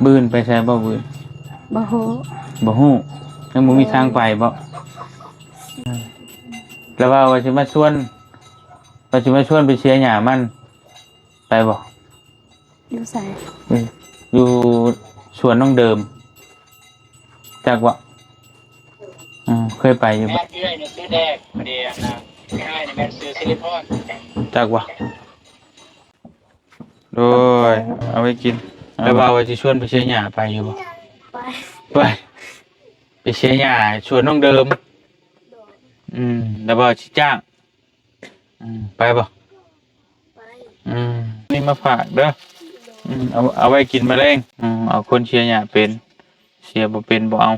บืนไปใช้บ่บืนบ่ฮู้บ่ฮู้ยังบ่มีทางไปบ่แล้วว่าสิมาชวนไปเชียร์หญ้ามันไปบ่อยู่ไสอยู่สวนน้องเดิมจักว่าเคยไปอยู่บ่แม่เอื้อยเนี่ยซื้อแดกมาเดียวนะไม่ให้เนี่ยแม่ซื้อซิลิคอนจักว่าโดยเอาไว้กินแล้วว่าสิชวนไปเชียร์หญ้าไปอยู่บ่ไปเชียร์หญ้าสวนน้องเดิมแล้วว่าสิจ้างไปบ่ไปนี่มาฝากเด้อเอาไว้กินแมลงเอาคนเชียร์หญ้าเป็นเชียร์บ่เป็นบ่เอา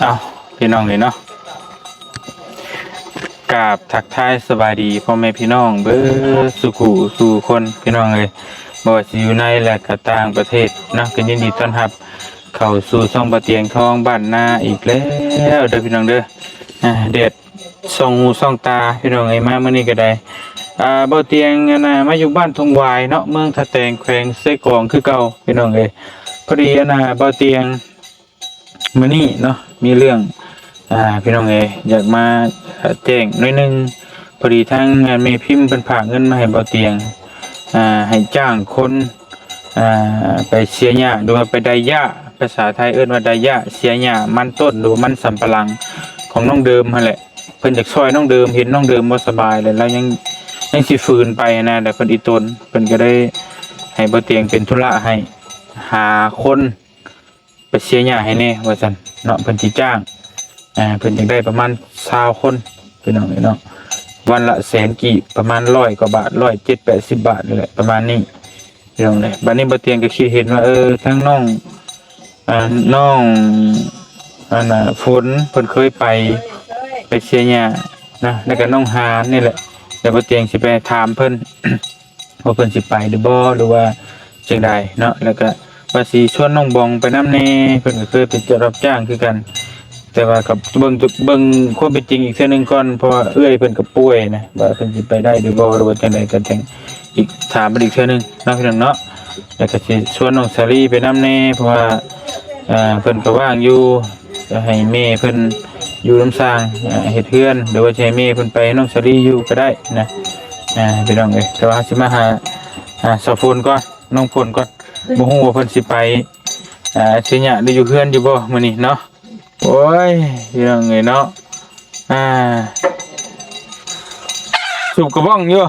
เอาพี่น้องเลยเนาะกราบทักทายสบายดีพ่อแม่พี่น้องเบิดสุขุสู่คนพี่น้องเลยบ่ว่าสิอยู่ในและก็ต่างประเทศนะก็ยินดีต้อนรับเข้าสู่ช่องบ่เตียงทองบ้านนาอีกแล้วเด้อพี่น้องเด้อเด็ดส่องหูส่องตาพี่น้องเอ้ยมามื้อนี้ก็ได้บ่เตียงมาอยู่บ้านทงวายเนาะเมืองทะแตงแขวงไส้กรองคือเก่าพี่น้องเอ้ยพอดีบ่เตียงมื้อนี้เนาะมีเรื่องพี่น้องเอ๋อยากมาแจ้งหน่อยนึงพอดีทางงานเมพิมพ์เป็นฝากเงินมาให้บ่เตียงให้จ้างคนไปเสียหญ้าหรือว่าไปไดหญ้าภาษาไทยเอิ้นว่าไดหญ้าเสียหญ้ามันต้นหรือมันสำปะหลังของน้องเดิมนั่นแหละเพิ่นอยากช่วยน้องเดิมเห็นน้องเดิมบ่สบายเลยแล้วยังสิฝืนไปนะแต่เพิ่นอีตนเพิ่นก็ได้ให้บ่เตียงเป็นธุระให้หาคนไปเสียหญ้าให้แน่ว่าซั่นเนาะเพิ่นสิจ้างเพิ่นอยากได้ประมาณ20คนพี่น้องเนาะวันละแสนกี่ประมาณ100 กว่าบาท170-80 บาทนี่แหละประมาณนี้พี่น้องเลยบัดนี้บ่เตียงก็คิดเห็นว่าทั้งน้องฝนเพิ่นเคยไปเชียร์หญ้านะแล้วก็น้องหานนี่แหละเดี๋ยวบ่เตียงสิไปถามเพิ่น ว่าเพิ่นสิไปหรือบ่หรือว่าจังใดเนาะแล้วก็ว่าสิชวนน้องบองไปนำแน่เพิ่นก็เคยเป็นเจ้ารับจ้างคือกันแต่ว่ากับเบิ่งความเป็นจริงอีกเทื่อนึงก่อนเพราะว่าเอื้อยเพิ่นก็ป่วยนะว่าเพิ่นสิไปได้หรือบ่หรือว่าจังได๋ก็จังอีกถามอีกเทื่อนึงเนาะพี่น้องเนาะแล้วก็สิชวนน้องสาลีไปนำแน่เพราะว่าเพิ่นก็ว่างอยู่จะให้แม่เพิ่นอยู่นำสร้างเฮ็ดเรือนหรือว่าจะให้แม่เพิ่นไปน้องสาลีอยู่ก็ได้นะพี่น้องเอ้ยแต่ว่าสิมาหาสาวฝนก่อนน้องฝนก่อนบ่ฮู้ว่าเพิ่นสิไปสิหยะได้อยู่เรือนอยู่บ่มื้อนี้เนาะโอ้ยยังไงเนาะสูบกระบ้องอยู่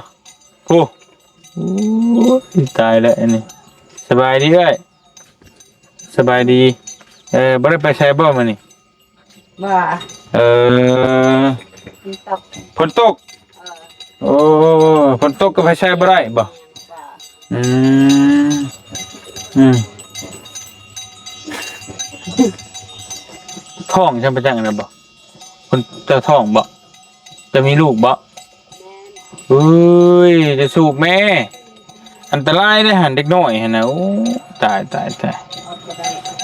โอ้ตายแล้วอันนี้สบายดีเลยสบายดีบ่ได้ไปใช้บ่มานี่บ่ฝนตกโอ้ฝนตกก็ไปใช้บ่ได้บ่ท้องจำเป็นจังนะบ่คนจะท้องบ่จะมีลูกบ่เฮ้ยจะสูบแม่อันตรายได้หันเด็กน้อยหั่นน่ะโอ้ตาย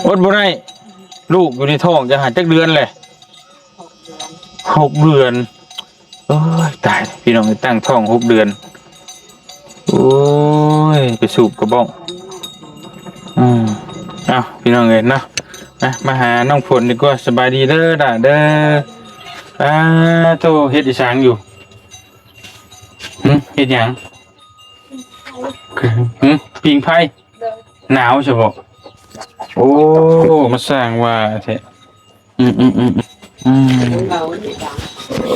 อดบ่ได้ลูกอยู่ในท้องจะหันจักเดือนเลย6 เดือนโอ้ยตายพี่น้องตั้งท้อง6 เดือนโอ้ยไปสูบกระบ้องเอาพี่น้องเอ้ยเนาะมาหาน้องฝนดีกว่าสบายดีเด้อด่าเด้อโตเฮ็ดอีสานอยู่เฮ็ดหยังปิงไผ่หนาวใช่บ่โอ้มาสร้างว่าแท้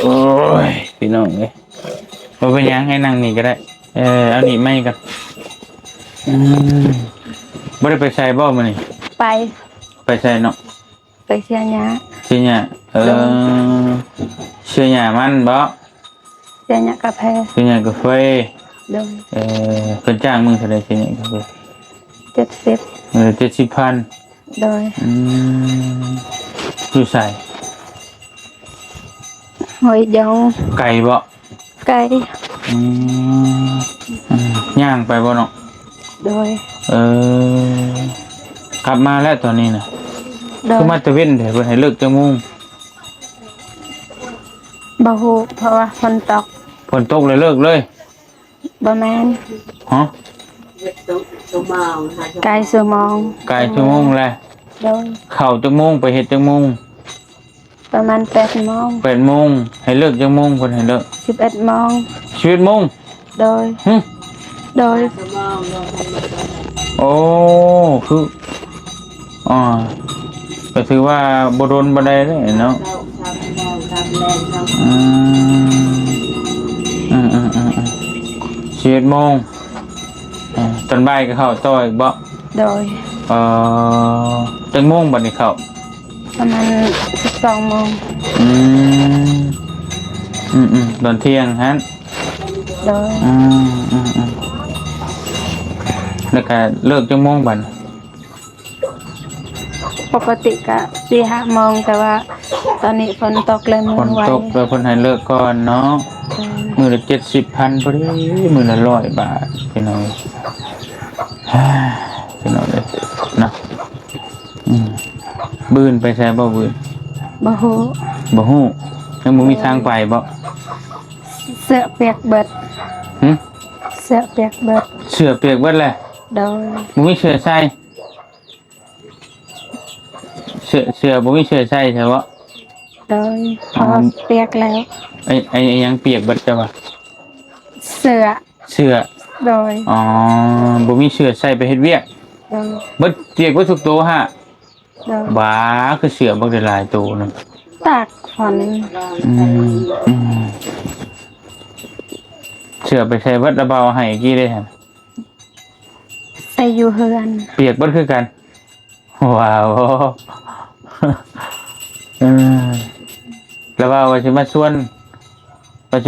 โอ้ยพี่น้องเอ้ยบ่เป็นหยังให้นั่งนี่ก็ได้เอานี่ไม่กันบ่ได้ไปใส่บ่มื้อนี้ไปใส่เนาะไปเชียร์หญ้าเชียร์หญ้าเชียร์หญ้ามันบ่เชียร์หญ้ากาแฟเชียร์หญ้ากาแฟเด้อเพิ่นจ้างมึงเท่าใดเชียร์หญ้ากาแฟ70 70,000โดยอยู่ใส่หอยยองไก่บ่ไก่ย่างไปบ่เนาะโดยกลับมาแล้วตอนนี้น่ะ โดย คือมาตะเว้นเถอะเพิ่นให้เลิกจังโมง บ่ฮู้เพราะว่าฝนตก ฝนตกเลยเลิกเลย บ่แม่น ฮะ ไกลชั่วโมง ไกลชั่วโมงแล้ว โดย เข้าจังโมงไปเฮ็ดจังโมง ประมาณ8โมง 8โมงให้เลิกจังโมงเพิ่นให้เลิก 11โมง 11โมง โดย หึ โดย โอ้คืออ่าก็ถือว่าบ่โดนบ่ได้เลยเนาะอื11โมงตอนบ่ายก็เข้าต่ออีกบ่ โดย จังโมงบัดนี้เข้า ประมาณ12โมง อืมตอนเที่ยงฮะ โดย แล้วก็เลิกจังโมงบัด ปกติก็4-5โมงแต่ว่าตอนนี้ฝนตกเลยมื ฝ อนไหว ตกแล้วเพิ่นให้เลิกก่อนเนาะ มื้อละ70,000พอดีมื้อละ100 บาทพี่น้องพี่น้องเอ้ยเนาะบื้นไปใช่บ่บื้น บ่ฮู้ บ่ฮู้ยังบ่มีทางไปบ่ เสื้อเปียกเบิด หึ เสื้อเปียกเบิด เสื้อเปียกเบิดแหละ โดย บ่มีเสื้อใส่เสื้อบ่มีเสื้อใส่ใช่บ่ โดยพอเปียกแล้ว ไอ้ยังเปียกเบิดจ้ะวะ เสื้อ เสื้อ โดย อ๋อบ่มีเสื้อใส่ไปเฮ็ดเวียก โดย เบิดเปียกเบิดทุกตัวฮะ โดย บ้าคือเสื้อบ่ได้หลายตัวนึง ตากฝน อืมเสื้อไปใส่เบิดระเบาให้กี่ได้หั่น ใส่อยู่เฮือน เปียกเบิดคือกันว้าวเออแล้วว่าสิมาชวนไปเ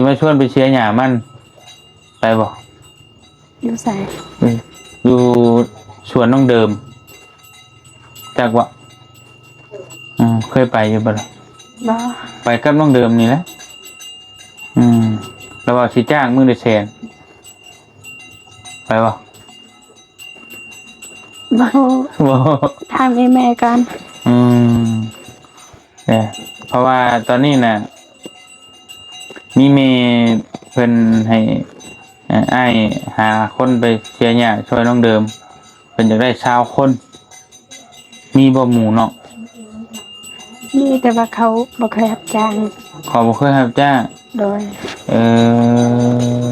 ชียร์หญ้ามันไปบ่ อยู่ใส่ อยู่สวนน้องเดิมจากวะเคยไปอยู่บ่ล่ะ บ่ ไปกับน้องเดิมนี่แหละแล้วว่าสิจ้างมึงได้แสนไปบ่ บ่ฮู้ บ่ ถามอีแม่ก่อน เนี่ยเพราะว่าตอนนี้น่ะมีเมย์เพิ่นให้อ้ายหาคนไปเชียร์หญ้าช่วยน้องเดิมเพิ่นอยากได้20 คนมีบ่หมู่เนาะ นี่แต่ว่าเขาบ่เคยรับจ้าง ขอบ่เคยรับจ้าง โดย เออ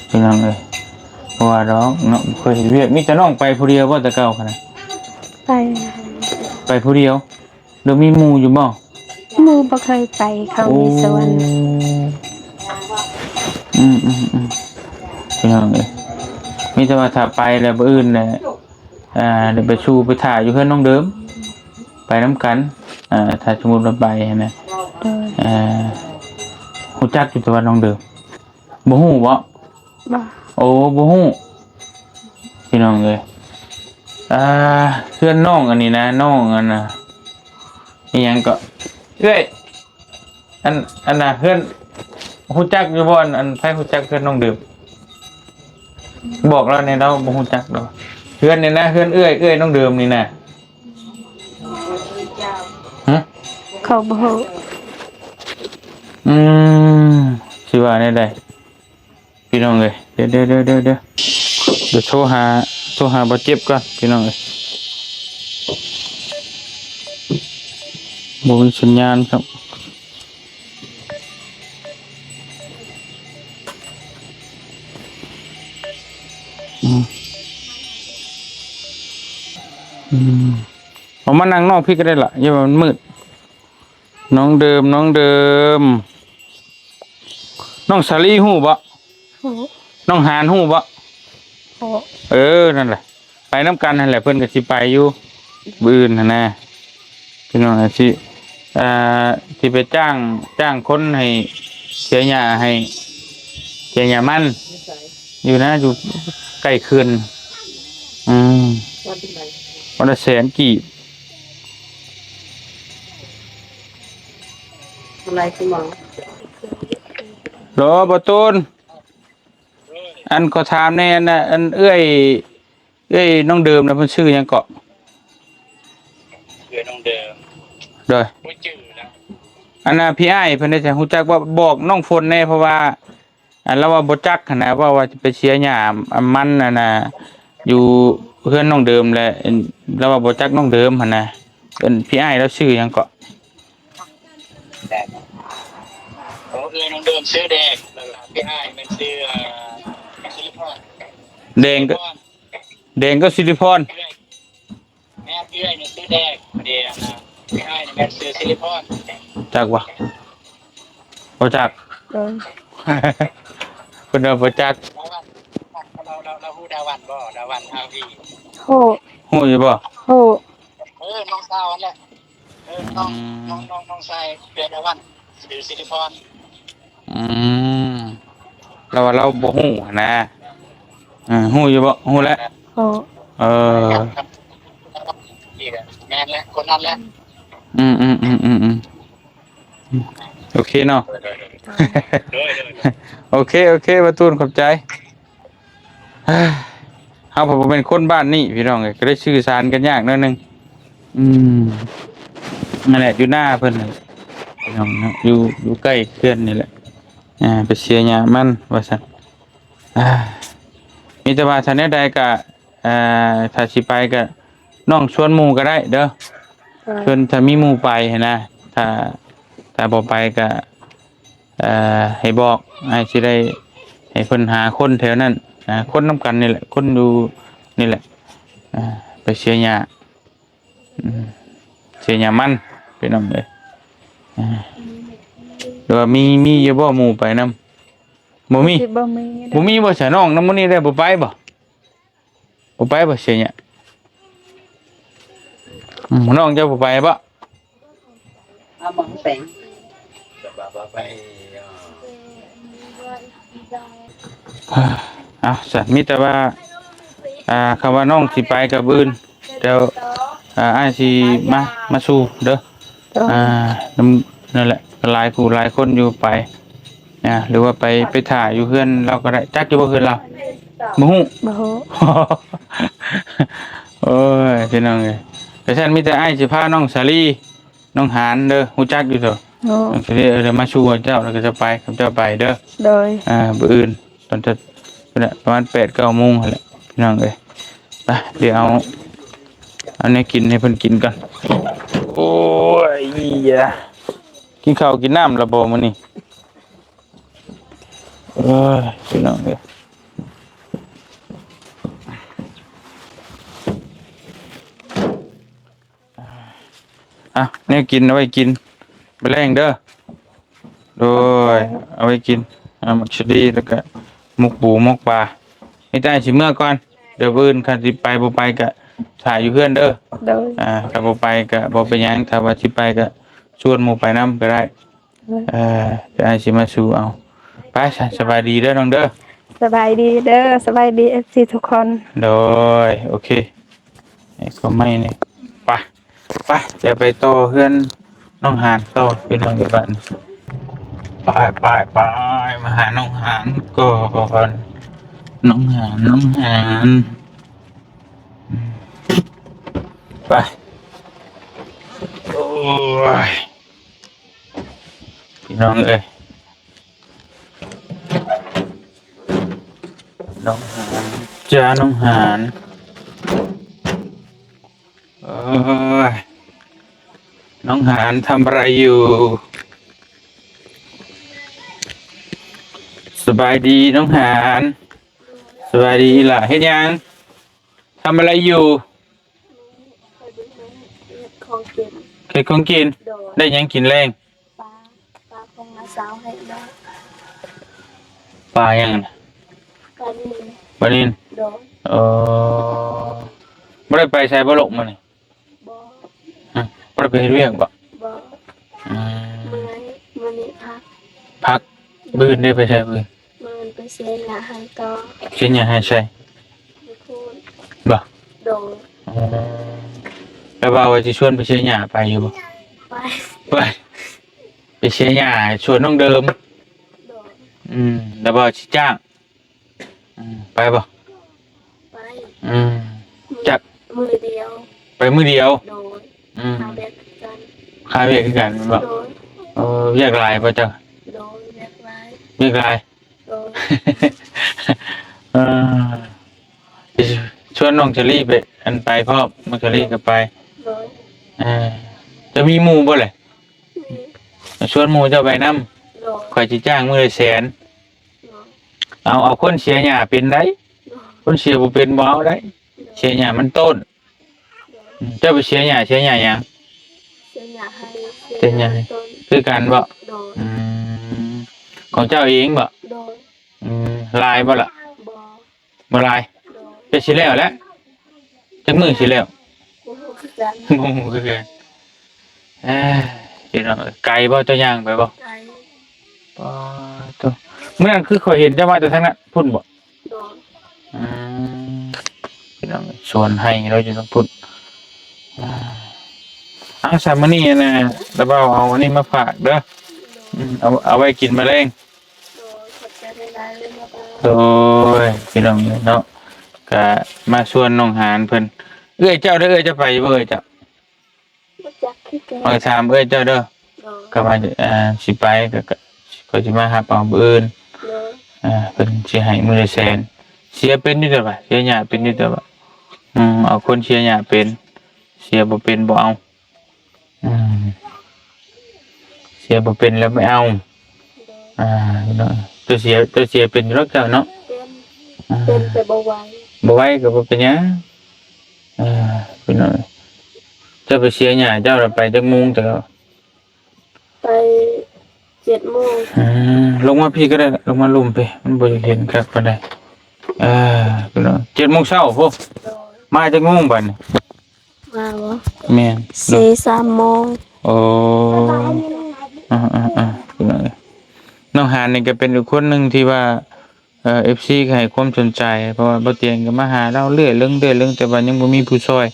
พี่น้องเลยเพราะว่าน้องเนาะเคยเห็นเวียกมีแต่น้องไปผู้เดียวว่าแต่เก่าขนาด ไป ผู้เดียวเดี๋ยวมีหมู่อยู่บ่ หมู่บ่เคยไปเขามีสวน พี่น้องเลยมีแต่ว่าถ้าไปแล้วบ่อื่นแหละเดี๋ยวไปชูไปถ่ายอยู่เพื่อนน้องเดิมไปน้ำกันถ้าสมมุติว่าไปนะ โดย ฮู้จักอยู่แต่ว่าน้องเดิมบ่ฮู้บ่ บ่ โอ้บ่ฮู้พี่น้องเอ้ยเพื่อนน้องอันนี้นะน้องอันน่ะอีหยังก็เอ้ยอันน่ะเพื่อนฮู้จักอยู่บ่อันไผฮู้จักเพื่อนน้องเดิมบอกแล้วเนี่ยเราบ่ฮู้จักดอกเพื่อนนี่นะเพื่อนเอ้ยน้องเดิมนี่นะฮะ เขาบ่ฮู้ สิว่าได้ได้พี่น้องเอ้ยเดี๋ยวโทรหาบ่เจ็บก่อนพี่น้องเอ้ยบ่มีสัญญาณครับเอามานั่งนอกพี่ก็ได้ล่ะอย่าว่ามันมืดน้องเดิมน้องสาลีฮู้บ่ ฮู้ น้องหานฮู้บ่ ฮู้ นั่นแหละไปน้ำกันนั่นแหละเพิ่นก็สิไปอยู่บื้นหั่นนะพี่น้องอาสิสิไปจ้างคนให้เสียหญ้าให้เสียหญ้ามันอยู่นะอยู่ใกล้เขื่อนวันละ100,000กีบ อะไรคุณหมอ โหลบ่ตูนอันก็ถามแน่อันน่ะอันเอ้ยน้องเดิมน่ะเพิ่นชื่อหยังเกาะ คือน้องเดิม โดย บ่จื้อนะ อันน่ะพี่อ้ายเพิ่นได้จะฮู้จักว่าบอกน้องฝนแน่เพราะว่าอันเราว่าบ่จักหันนะว่าจะไปเชียร์หญ้ามันน่ะนะอยู่เพื่อนน้องเดิมแหละเราว่าบ่จักน้องเดิมหั่นนะเป็นพี่อ้ายแล้วชื่อหยังก็ แต่เขาเอื้อน้องเดิมซื้อแดงแล้วก็พี่อ้ายมันซื้อซิลิคอน แดงก็แดงก็สิริพร เอื้อยแม่เอื้อยเนี่ยซื้อแดงเดียวนะพี่อ้ายเนี่ยแม่ซื้อซิลิคอน จักบ่บ่จัก โดย เพิ่นว่าบ่จัก ดาวันเราฮู้ดาวันบ่ดาวันอาวี โห ฮู้อยู่บ่ โห น้องสาวนั่นแหละน้องชายเดือนดาวันซื้อซิลิคอน อืมเราว่าเราบ่ฮู้หั้นนะฮู้อยู่บ่ฮู้แล้ว โห เออ นี่แหละแม่นแหละคนนั้นแหละ อืมโอเคเนาะ โอเคประตูนขอบใจเฮ้ยเอาผมเป็นคนบ้านนี่พี่น้องก็ได้ชื่อสารกันยากหนิดนึงนั่นแหละอยู่หน้าเพิ่นน่ะพี่น้องเนาะอยู่ใกล้เพื่อนนี่แหละไปเชียร์หญ้ามันว่าซั่นมีแต่ว่าถ้าแนวใดก็ถ้าสิไปก็น้องชวนหมู่ก็ได้เด้อชวนถ้ามีหมู่ไปหั้นนะถ้าบ่ไปก็ให้บอกให้สิได้ให้เพิ่นหาคนแถวนั้นคนนำกันนี่แหละคนอยู่นี่แหละไปเชียร์หญ้าเชียร์หญ้ามันพี่น้องเอ้ยหรือว่ามีอยู่บ่หมู่ไปนำบ่มี สิบ่มี บ่มีบ่ใช่น้องนำมื้อนี้ได้บ่ไปบ่เชียร์หญ้าน้องจะบ่ไปบ่ เอาหมองแปง ไป เอาสัตว์มีแต่ว่าคำว่าน้องสิไปกับอื่นเดี๋ยวอ้ายสิมาสู่เด้อนั่นแหละหลายผู้หลายคนอยู่ไปหรือว่าไปถ่ายอยู่เพื่อนเราก็ได้จักอยู่บ่เพื่อนเราบ่ฮู้ บ่โห โอ้ยพี่น้องเอ้ยแต่ฉันมีแต่อ้ายสิพาน้องสาลีน้องหานเด้อฮู้จักอยู่เด้อ โห น้องสาลีเดี๋ยวมาสู่เจ้าแล้วก็จะไปกับเจ้าไปเด้อ โดย มื้ออื่นตอนจะประมาณ8-9 โมงนั่นแหละพี่น้องเอ้ยไปเดี๋ยวเอาอันนี้กินให้เพิ่นกินก่อนโอ้ยกินข้าวกินน้ำและบ่มื้อนี้โอ้ยพี่น้องเอ้ยเนี่ยกินเอาไว้กินไปแรงเด้อโดยเอาไว้กินหมักชะดีแล้วก็หมกปูหมกปลาให้ได้สิเมื่อก่อนเดี๋ยวมื้ออื่นคันสิไปบ่ไปก็ถ่ายอยู่เพื่อนเด้อ โดย ถ้าบ่ไปก็บ่เป็นหยังถ้าว่าสิไปก็ชวนหมู่ไปนำก็ได้จะให้สิมาสู่เอาไปสบายดีเด้อน้องเด้อ สบายดีเด้อสบายดี FC ทุกคน โดยโอเคไอ้ก็ไม่นี่ไปจะไปต่อเพื่อนน้องหานต่อเป็นน้องอยู่บ้านไปมาหาน้องหานก่อนน้องหานไปโอ้ยพี่น้องเอ้ยน้องหานจ้าน้องหานโอ้ยน้องหานทำอะไรอยู่สบายดีน้องหานสบายดีล่ะเฮ็ดยังทำอะไรอยู่ ของกิน เฮ็ดของกิน โดย ได้หยังกินแรง ปลาคงมาสาวให้ได้ ปลายังน่ะ ปลานิลปลานิล โดย เออบ่ได้ไปใช้บ่ลงมานี่ บ่ บ่ได้ไปเฮ็ดเวียกบ่ บ่ อืม มื้อนี้พัก พักบื้นได้ไปใช้บื้น มื้อไปเสียหน้าให้ต่อ เช่นหยังให้ใช้ ไปพูด บ่ โดย แล้วว่าจะชวนไปเชียร์หญ้าไปอยู่บ่ ไป ไปเชียร์หญ้าชวนน้องเดิม โดย แล้วบ่สิจ้างไปบ่ ไป จัก มือเดียว ไปมื้อเดียว โดย หาแบบกัน คาเวียกคือกันแม่นบ่ โดย เวียกหลายบ่เจ้า โดยแบบไร เวียกหลาย โดย เออชวนน้องเชอรี่ไปอันไปพร้อมน้องเชอรี่ก็ไป โดย จะมีหมู่บ่เลย มี ชวนหมู่เจ้าไปนำ โดย ข่อยสิจ้างมื้อละแสน โดย เอาคนเสียหญ้าเป็นได้ โดย คนเสียบ่เป็นบ่เอาได้เสียหญ้ามันต้นเจ้าไปเสียหญ้าหยัง เสียหยาให้ เสียหญ้า ต้น คือกันบ่ โดย อืมของเจ้าเองบ่ โดย ลายบ่ล่ะ บอ บ่ลาย โดย จะสิแล้วแหละจักมื้อสิแล้ว โอ้โหคือกัน งงคือกันพี่น้องไกลบ่เจ้าย่างไปบ่ ไกล ป้าตัวเมื่อนั้นคือข่อยเห็นเจ้ามาแต่ทางนั้นพุ่นบ่ โดย อืมพี่น้องชวนให้เราจะต้องพุ่นสามมื้อนี้นะแล้วเอาอันนี้มาฝากเด้อเอาไว้กินแมลง โดยขอบใจหลายๆเลยนะบ้า โอ้ยพี่น้องเนาะก็มาชวนน้องหานเพิ่นเอ้ยเจ้าเด้อเอ้ยจะไปบ่เอ้ยเจ้า บ่จักคือกัน มาถามเอ้ยเจ้าเด้อ โดย ก็มาสิไปก็สิมาหาเอามื้ออื่น โดย เพิ่นสิให้มื้อละแสนเสียเป็นนี่เด้อบ่ะเสียหญ้าเป็นนี่เด้อบ่ะเอาคนเสียหญ้าเป็นเสียบ่เป็นบ่เอาเสียบ่เป็นแล้วไม่เอา โดย เนาะตัวเสียเป็นอยู่แล้วเจ้าเนาะ เป็นแต่บ่ไหว บ่ไหวก็บ่เป็นหยังพี่น้องเจ้าไปเสียหญ้าเจ้าน่ะไปจักโมงเจ้า ไป7 โมง ลงมาพี่ก็ได้ลงมาลุมไปมันบ่เห็นคักปานใดพี่น้อง7 โมงเช้าพวก โดย มาจักโมงบัดนี้ มาบ่ แม่น 4-3 โมง โอ้พี่น้องน้องหานนี่ก็เป็นอีกคนหนึงที่ว่าFC ก็ให้ความสนใจเพราะว่าบ่เตียงก็มาหาเราเรื่อยแต่ว่ายังบ่มีผู้ช่วย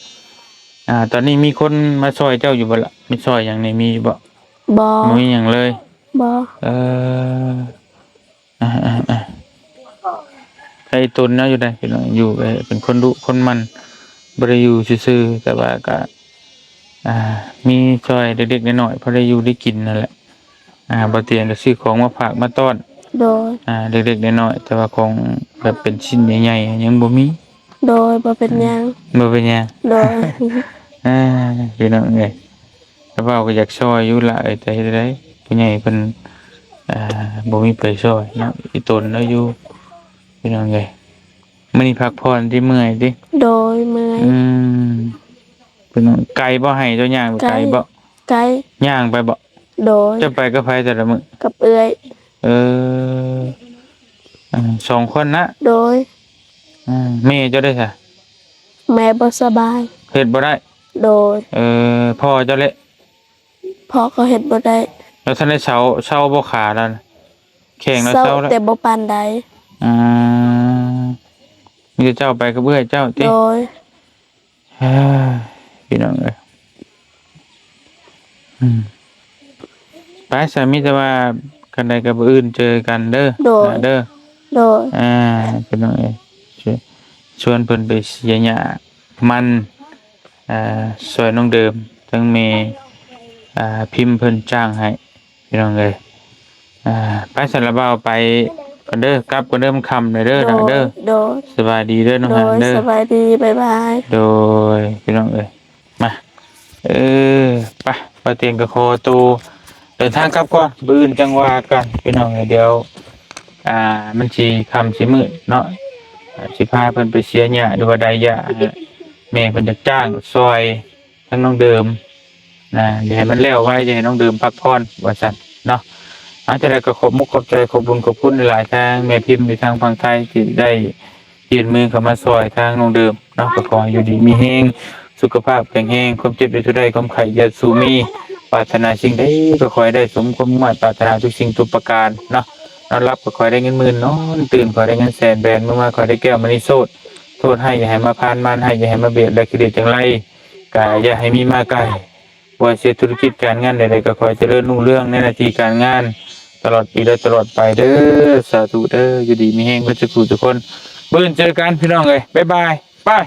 ตอนนี้มีคนมาช่วยเจ้าอยู่บ่ล่ะมีช่วยหยังนี่มีบ่ บ่ บ่มีหยังเลย บ่ เออใครตุนเนาะอยู่ได้พี่น้องอยู่เป็นคนดุคนมันบ่ได้อยู่ซื่อๆแต่ว่าก็มีช่วยเด็กๆน้อยๆพอได้อยู่ได้กินนั่นแหละบ่เตียงก็ซื้อของมาฝากมาต้อน โดย เด็กๆน้อยๆแต่ว่าของแบบเป็นชิ้นใหญ่ๆยังบ่มี โดยบ่เป็นหยัง บ่เป็นหยัง โดย พี่น้องเอ้ยแต่ว่าก็อยากช่วยอยู่ล่ะแต่เฮ็ดได้ผู้ใหญ่เพิ่นบ่มีไปช่วยเนาะอีตนเนาะอยู่พี่น้องเอ้ยมื้อนี้พักผ่อนที่เมื่อยติ โดยเมื่อย พี่น้องไกลบ่ให้เจ้าย่างไปไกลบ่ ไกล ย่างไปบ่ โดย จะไปกับไผแต่ละมื้อ กับเอื้อย เออ2 คนนะ โดย แม่เจ้าได้ซะ แม่บ่สบาย เฮ็ดบ่ได้ โดย พ่อเจ้าเละ พ่อก็เฮ็ดบ่ได้ แล้วท่านได้เช้าบ่ขาแล้วนะแข่งแล้ว เศร้า เช้าแล้ว แต่บ่ปานใด มีแต่เจ้าไปกับเบื่อเจ้าติ โดย เอ้ยพี่น้องเอ้ยไปสามีแต่ว่ากันใดกับอื่นเจอกันเด้อ โดย เด้อ โดย พี่น้องเอ้ยชวนเพิ่นไปเสียหญ้ามันซอยน้องเดิมทั้งเมพิมพ์เพิ่นจ้างให้พี่น้องเอ้ยไปสารบ่าวไปกันเด้อกลับกันเด้อมันค่ำเลยเด้อ โด นะ ย เด้อ โดย สบายดีเด้อน้อง โด หาน ย เด้อ สบายดีบ๊ายบาย โดยพี่น้องเอ้ยมาไปเตียงกับคอตูเดินทางกลับก่อนบื้นจังว่ากันพี่น้องเอ้ยเดี๋ยวมันสิค่ำสิมืดเนาะสิพาเพิ่นไปเสียหญ้าหรือว่าใดหญ้าแม่เพิ่นจะจ้างซอยทั้งน้องเดิมนะเดี๋ยวให้มันแล้วไว้จะให้น้องเดิมพักผ่อนว่าซั่นเนาะอาจจะได้ก็ขอบมุกขอบใจขอบบุญขอบคุณหลายๆทางแม่พิมพ์ในทางฝั่งไทยที่ได้ยื่นมือเข้ามาซอยทางน้องเดิมเนาะก็ขอให้อยู่ดีมีแฮงสุขภาพแข็งแรงความเจ็บได้ทุกได้ความไข้อย่าสูมีปรารถนาสิ่งใดก็ขอให้ได้สมความมุ่งมั่นปรารถนาทุกสิ่งทุกประการเนาะนอนรับก็ขอให้ได้เงินหมื่นนอนตื่นขอให้ได้เงินแสนแบนเมื่อมาขอให้ได้แก้วมณีโสดโทษให้อย่าให้มาพานมันให้อย่าให้มาเบียดและกิเลสจังไรกายอย่าให้มีมาไกลว่าเสียธุรกิจการงานใดๆก็ขอให้เจริญรุ่งเรืองในหน้าที่การงานตลอดปีและตลอดไปเด้อสาธุเด้ออยู่ดีมีแฮงกันทุกคนเบิ่นเจอกันพี่น้องเอ้ยบ๊ายบายบาย